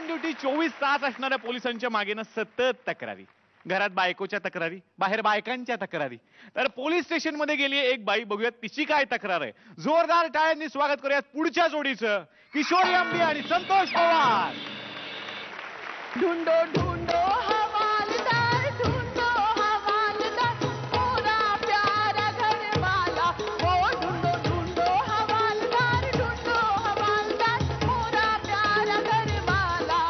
On duty 24 तास असणाऱ्या पोलिसांच्या मागेनं सतत तक्रारी, घरात बायकोच्या तक्रारी, बाहेर बायकांच्या तक्रारी. तर पोलीस स्टेशन मध्ये गेली एक बाई, बघूयात तिची काय तक्रार आहे. जोरदार टाळ्यांनी स्वागत करूयात पुढच्या जोडीचं, किशोरी आंबे आणि संतोष पवार. ढूंढो ढूंढो हवालदार, ढूंढो हवालदार, पूरा प्यारा घर वाला. हो ढूंढो ढूंढो हवालदार, ढूंढो हवालदार, पूरा प्यारा घर वाला.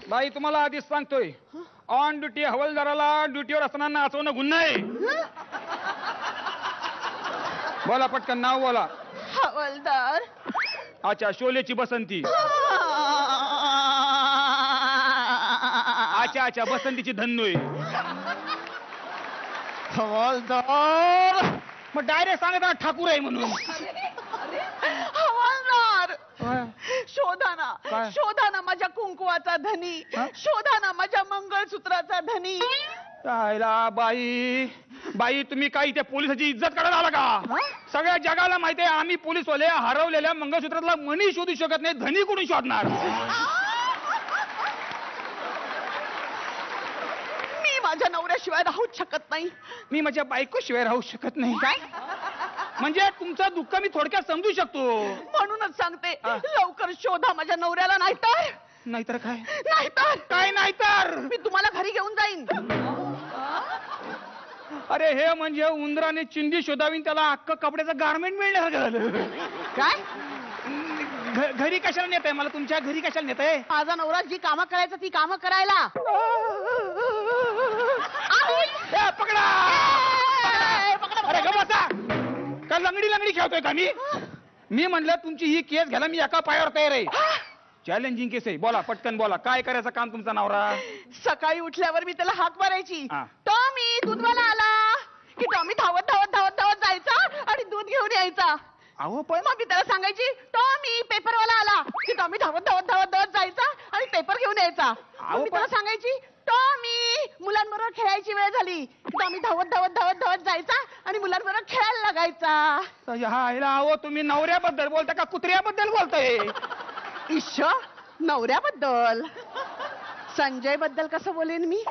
बाई तुम्हाला आधीच सांगतोय, ऑन ड्युटी हवालदाराला ड्युटीवर असताना नाचवणं गुन्हा आहे. बोला पटकन नाव बोला. हवालदार. अच्छा, शोलेची बसंती. अच्छा अच्छा, बसंतीची धन्नोय. हवालदार. मग डायरेक्ट सांगता ठाकूर आहे म्हणून. हवालदार, काय? शोधा ना, काय? शोधा ना माझ्या कुंकवाचा धनी, शोधा ना माझ्या मंगळसूत्राचा धनी. राहिला बाई, बाई तुम्ही काय इथे पोलिसाची इज्जत करायला आला का? सगळ्या जगाला माहिती आहे आम्ही पोलीसवाले हरवलेल्या मंगळसूत्रातला मणी शोधू शकत नाही, धनी कुठून शोधणार? मी माझ्या नवऱ्याशिवाय राहूच शकत नाही. मी माझ्या बायको शिवाय राहू शकत नाही. काय म्हणजे तुमचं दुःख मी थोडक्यात समजू शकतो. म्हणूनच सांगते, लवकर शोधा माझ्या नवऱ्याला, नाहीतर नाहीतर काय? नाहीतर काय नाहीतर? मी तुम्हाला घरी घेऊन जाईन. अरे हे म्हणजे उंदराने चिंदी शोधावी, त्याला अख्खं कपड्याचं गारमेंट मिळणार झालं. काय घरी कशाला नेत आहे मला? तुमच्या घरी कशाला नेत आहे? माझा नवरा जी कामं करायचं ती कामं करायला. पकडा. अरे गमता का लंगडी लंगडी खेळतोय का मी म्हणलं तुमची ही केस घ्यायला मी एका पायावर तयार आहे. चॅलेंजिंग केस आहे. बोला पटकन बोला, काय करायचं काम तुमचा नवरा? सकाळी उठल्यावर मी त्याला हाक मारायची, हा. टॉमी दूधवाला आला की टॉमी धावत धावत धावत धावत जायचा आणि दूध घेऊन यायचा. अहो पण मग मी त्याला सांगायची, टॉमी पेपरवाला आला की टॉमी धावत धावत धावत धावत जायचा आणि पेपर घेऊन यायचा. मग मी त्याला सांगायची, टॉमी मुलांबरोबर खेळायची वेळ झाली की टॉमी धावत धावत धावत धावत जायचा आणि मुलांबरोबर खेळायला लागायचा. अहो तुम्ही नवऱ्याबद्दल बोलता का कुत्र्याबद्दल बोलताय? ईश, नवऱ्याबद्दल. संजय बद्दल कसं बोलेन मी?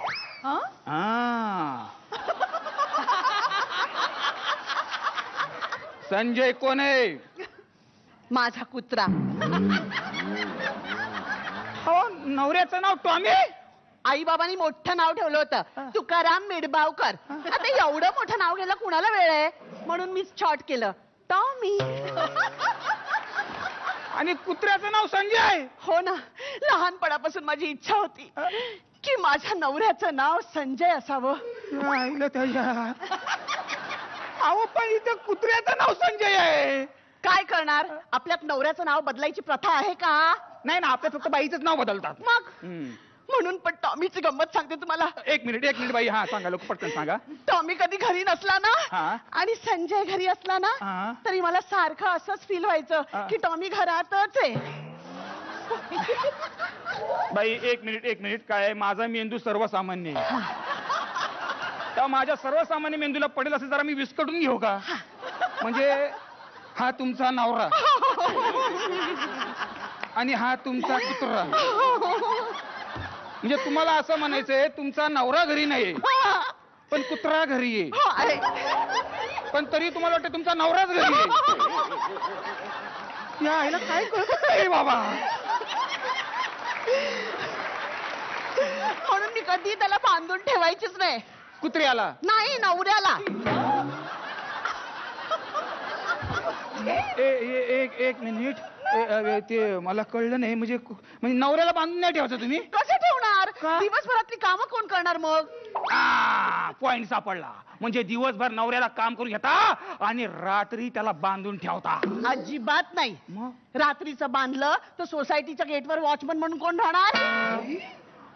संजय कोण आहे? माझा कुत्रा. हो, नवऱ्याचं नाव टॉमी? आई बाबांनी मोठं नाव ठेवलं होतं, तुकाराम मिडबावकर. आता एवढं मोठं नाव घ्यायला कुणाला वेळ आहे? म्हणून मी शॉर्ट केलं, टॉमी. आणि कुत्र्याचं नाव संजय? हो ना, लहानपणापासून माझी इच्छा होती की माझ्या नवऱ्याचं नाव संजय असावं. अहो पण इथं कुत्र्याचं नाव संजय आहे. काय करणार, आपल्यात नवऱ्याचं नाव बदलायची प्रथा आहे का? नाही ना, आपल्या फक्त बाईचंच नाव बदलतात. मग म्हणून पण टॉमीची गंमत सांगते तुम्हाला. एक मिनिट बाई. हा सांगा, लोक पटकन सांगा. टॉमी कधी घरी नसला हा. ना आणि संजय घरी असला हा. ना, तरी मला सारखं असंच फील व्हायचं की टॉमी घरातच आहे. बाई एक मिनिट. काय माझा मेंदू सर्वसामान्य आहे. त्या माझ्या सर्वसामान्य मेंदूला पडेल असं जरा मी विस्कटून घेऊ का? म्हणजे हा तुमचा नवरा आणि हा तुमचा कुत्रा. म्हणजे तुम्हाला असं म्हणायचंय तुमचा नवरा घरी नाही पण कुत्रा घरी आहे, पण तरी तुम्हाला वाटतं तुमचा नवराच घरी आहे. या आईला काय कळत आहे बाबा. म्हणून मी कधी त्याला बांधून ठेवायचीच नाही. कुत्र्याला नाही, नवऱ्याला. एक मिनिट. ते मला कळलं नाही. म्हणजे नवऱ्याला बांधून नाही ठेवायचं तुम्ही? कसं ठेवणार? का? दिवसभरातली कामं कोण करणार मग? पॉइंट सापडला. म्हणजे दिवसभर नवऱ्याला काम करून घेता आणि रात्री त्याला बांधून ठेवता? अजिबात नाही. मग रात्रीचं बांधलं तर सोसायटीच्या गेटवर वॉचमन म्हणून कोण राहणार?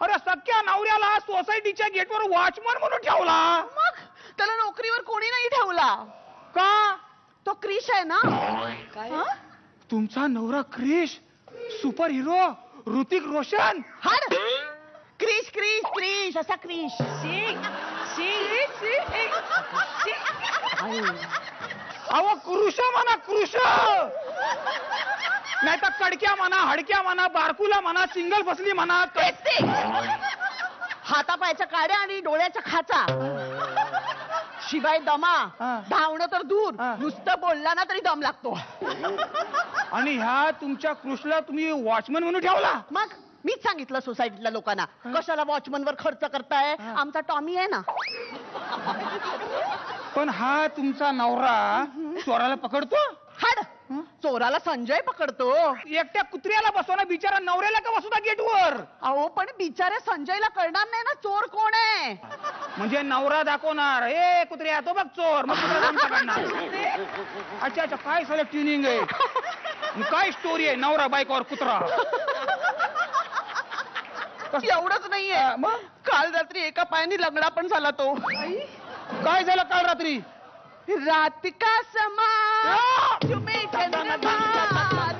अरे सख्या नवऱ्याला सोसायटीच्या गेटवर वॉचमन म्हणून ठेवला? मग त्याला नोकरीवर कोणी नाही ठेवला. का? तो क्रिश आहे ना. हं? तुमचा नवरा क्रिश? Superhero Hrithik Roshan? हड. क्रिश क्रिश क्रिश असा क्रिश. अहो कृष म्हणा, कृष. नाही तर कडक्या म्हणा, हडक्या म्हणा, बारकुला म्हणा, सिंगल फसली म्हणा. तेच ते. हातापायच्या काड्या आणि डोळ्याच्या खाचा. शिवाय दमा. हा. धावणं तर दूर, हा. नुसतं बोलला ना तरी दम लागतो. आणि ह्या तुमच्या कृषला तुम्ही वॉचमन म्हणून ठेवला. मग मीच सांगितलं सोसायटीतल्या लोकांना, कशाला वॉचमन वर खर्च करताय, आमचा टॉमी आहे ना. पण हा तुमचा नवरा चोराला पकडतो. हाड, चोराला संजय पकडतो. एकट्या कुत्र्याला बसवला, बिचारा नवऱ्याला का बसवता गेटवर. अहो पण बिचाऱ्या संजयला कळणार नाही ना चोर कोण आहे. म्हणजे नवरा दाखवणार, ए कुत्र्या तो बघ चोर, मग कुत्रा जाऊन पकडणार. अच्छा अच्छा, काय साले ट्युनिंग आहे. मग काय स्टोरी आहे नवरा बायकोवर कुत्रा. एवढंच नाहीये, मग काल रात्री एका पायाने लंगडा पण झाला तो. काय झालं काल रात्री. रात का समा तुम्ही चंद्रमा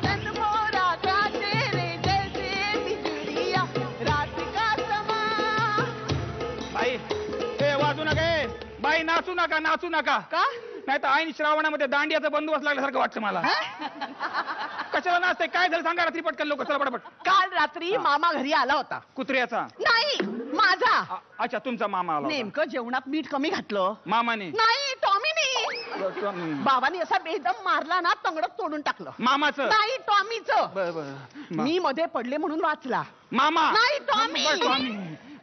तन मोरा का तेरे जैसे बिजुलिया. रात का समा. बाई ए वाजू नका, ए बाई नाचू नका, नाचू नका. का नाही तर ऐन श्रावणामध्ये दांडियाचा बंदोबस्त लागल्यासारखं वाटतं मला. कशाला नाचते, काय झालं सांगा रात्री पटकन लोक, चला पटापट. काल रात्री मामा घरी आला होता. कुत्र्याचा. नाही माझा. अच्छा तुमचा मामा आला होता. नेमकं जेवणात मीठ कमी घातलं. मामाने. नाही टॉमीनी. बाबांनी असा बेदम मारला ना तंगडच तोडून टाकलं. मामाचं. नाही टॉमीचं. बर मी मध्ये पडले म्हणून वाचला. मामा. नाही टॉमी.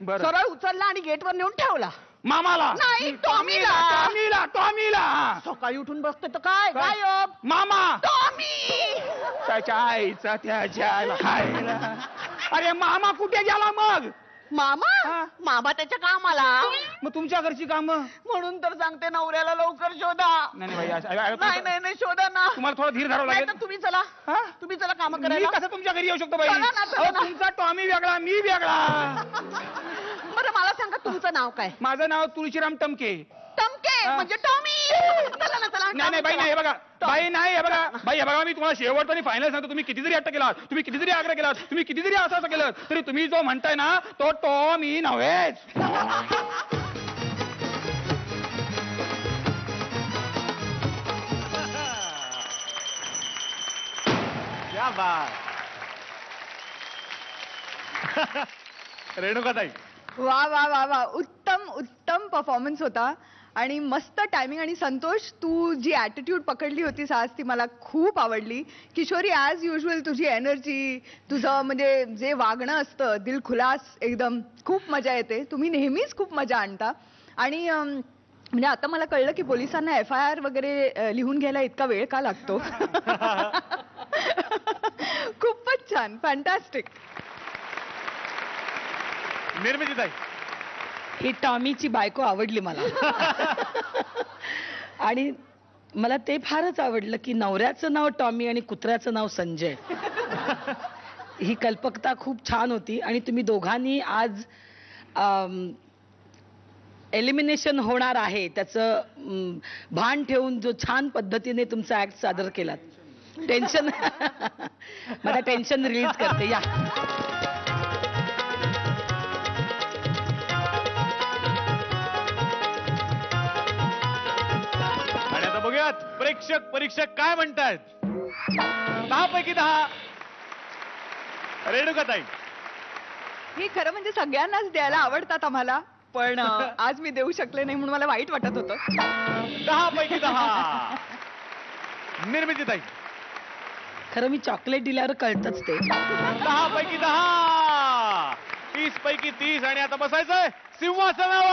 बर सरळ उचलला आणि गेटवर नेऊन ठेवला. मामाला. नाही टॉमीला. टॉमीला टॉमीला. सकाळी उठून बसते तर काय काय? गायब. मामा. टॉमी. त्याच्या आईचा त्याच्या आईला खायला. अरे मामा कुठे गेला मग. मामा हा. मामा त्याच्या कामाला. मग तुमच्या घरची कामं. म्हणून तर सांगते नवऱ्याला लवकर शोधा. नाही बाई, नाही नाही शोधा ना. तुम्हाला थोडा धीर धरावं नाही लागेल. तर तुम्ही चला. हा? तुम्ही चला काम मी करायला. कसं तुमच्या घरी येऊ शकतो बाई. चला ना, चला अहो, ना. तुमचा टॉमी वेगळा, मी वेगळा. बरं मला सांगा तुमचं नाव काय. माझं नाव तुळशीराम टमके. टमके हा. म्हणजे टॉमी. चला ना चला. नाही नाही बाई नाही, हे बघा बाई नाही, हे बघा बाई, हे बघा मी तुम्हाला शेवट आणि फायनल सांगतो. तुम्ही किती जरी अटक केलात, तुम्ही किती जरी आग्रह केलात, तुम्ही किती जरी असं केलं तरी तुम्ही जो म्हणताय ना तो टॉमी नव्हेच. क्या बात. रेणुकाताई. वा वा वा वा, उत्तम उत्तम परफॉर्मन्स होता आणि मस्त टायमिंग. आणि संतोष, तू जी ॲटिट्यूड पकडली होतीस आज ती मला खूप आवडली. किशोरी, ॲज युजल तुझी एनर्जी, तुझं म्हणजे जे वागणं असतं दिलखुलास एकदम, खूप मजा येते. तुम्ही नेहमीच खूप मजा आणता. आणि म्हणजे आता मला कळलं की पोलिसांना FIR वगैरे लिहून घ्यायला इतका वेळ का लागतो. खूपच छान, फॅन्टॅस्टिक. निर्मितीताई. ही टॉमीची बायको आवडली मला. आणि मला ते फारच आवडलं की नवऱ्याचं नाव टॉमी आणि कुत्र्याचं नाव संजय. ही कल्पकता खूप छान होती. आणि तुम्ही दोघांनी आज एलिमिनेशन होणार आहे त्याचं भान ठेवून जो छान पद्धतीने तुमचा ऍक्ट सादर केलात. टेन्शन मला टेन्शन रिलीज करते. या बघूयात परीक्षक काय म्हणतायत. 10 पैकी 10. रेणुकाताई. ही खरं म्हणजे सगळ्यांनाच द्यायला आवडतात आम्हाला, पण आज मी देऊ शकले नाही म्हणून मला वाईट वाटत होतं. 10 पैकी 10. निर्मितीताई. खरं मी चॉकलेट दिल्यावर कळतच ते. 10 पैकी 10. 30 पैकी 30. आणि आता बसायचंय सिंहासनावर.